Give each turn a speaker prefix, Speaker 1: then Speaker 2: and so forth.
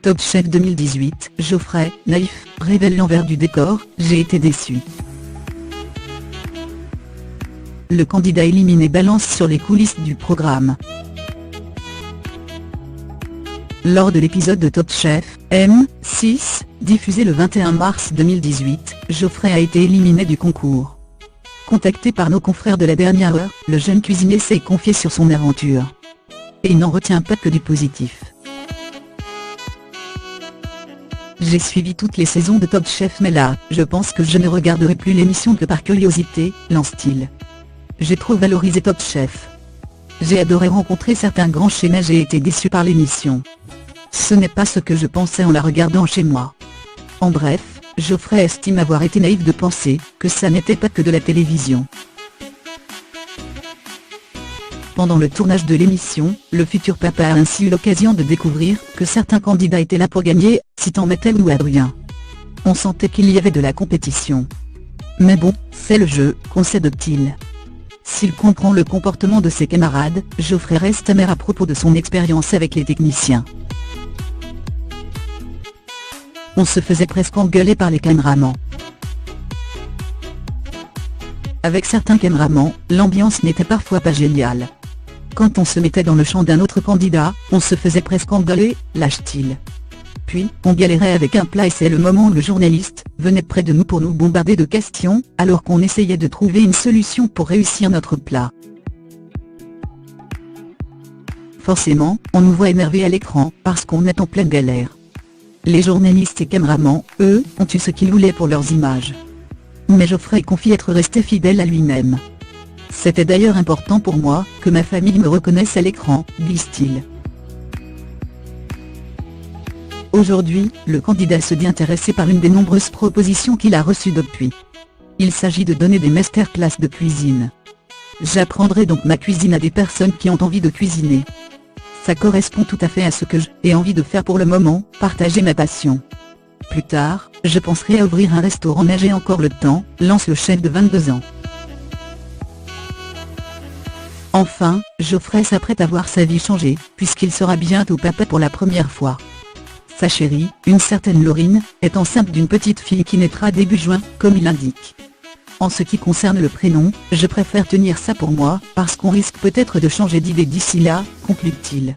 Speaker 1: Top Chef 2018, Geoffrey, naïf, révèle l'envers du décor, j'ai été déçu. Le candidat éliminé balance sur les coulisses du programme. Lors de l'épisode de Top Chef, M6, diffusé le 21 mars 2018, Geoffrey a été éliminé du concours. Contacté par nos confrères de la dernière heure, le jeune cuisinier s'est confié sur son aventure. Et il n'en retient pas que du positif. J'ai suivi toutes les saisons de Top Chef mais là, je pense que je ne regarderai plus l'émission que par curiosité, lance-t-il. J'ai trop valorisé Top Chef. J'ai adoré rencontrer certains grands chefs mais j'ai été déçu par l'émission. Ce n'est pas ce que je pensais en la regardant chez moi. En bref, Geoffrey estime avoir été naïf de penser que ça n'était pas que de la télévision. Pendant le tournage de l'émission, le futur papa a ainsi eu l'occasion de découvrir que certains candidats étaient là pour gagner, citant Mattel ou Adrien. On sentait qu'il y avait de la compétition. Mais bon, c'est le jeu, concède-t-il. S'il comprend le comportement de ses camarades, Geoffrey reste amer à propos de son expérience avec les techniciens. On se faisait presque engueuler par les caméramans. Avec certains caméramans, l'ambiance n'était parfois pas géniale. Quand on se mettait dans le champ d'un autre candidat, on se faisait presque engueuler, lâche-t-il. Puis, on galérait avec un plat et c'est le moment où le journaliste venait près de nous pour nous bombarder de questions, alors qu'on essayait de trouver une solution pour réussir notre plat. Forcément, on nous voit énervés à l'écran, parce qu'on est en pleine galère. Les journalistes et caméramans, eux, ont eu ce qu'ils voulaient pour leurs images. Mais Geoffrey confie être resté fidèle à lui-même. C'était d'ailleurs important pour moi, que ma famille me reconnaisse à l'écran, glisse-t-il. Aujourd'hui, le candidat se dit intéressé par une des nombreuses propositions qu'il a reçues depuis. Il s'agit de donner des masterclass de cuisine. J'apprendrai donc ma cuisine à des personnes qui ont envie de cuisiner. Ça correspond tout à fait à ce que j'ai envie de faire pour le moment, partager ma passion. Plus tard, je penserai à ouvrir un restaurant mais j'ai encore le temps, lance le chef de 22 ans. Enfin, Geoffrey s'apprête à voir sa vie changer, puisqu'il sera bientôt papa pour la première fois. Sa chérie, une certaine Laurine, est enceinte d'une petite fille qui naîtra début juin, comme il l'indique. En ce qui concerne le prénom, je préfère tenir ça pour moi, parce qu'on risque peut-être de changer d'idée d'ici là, conclut-il.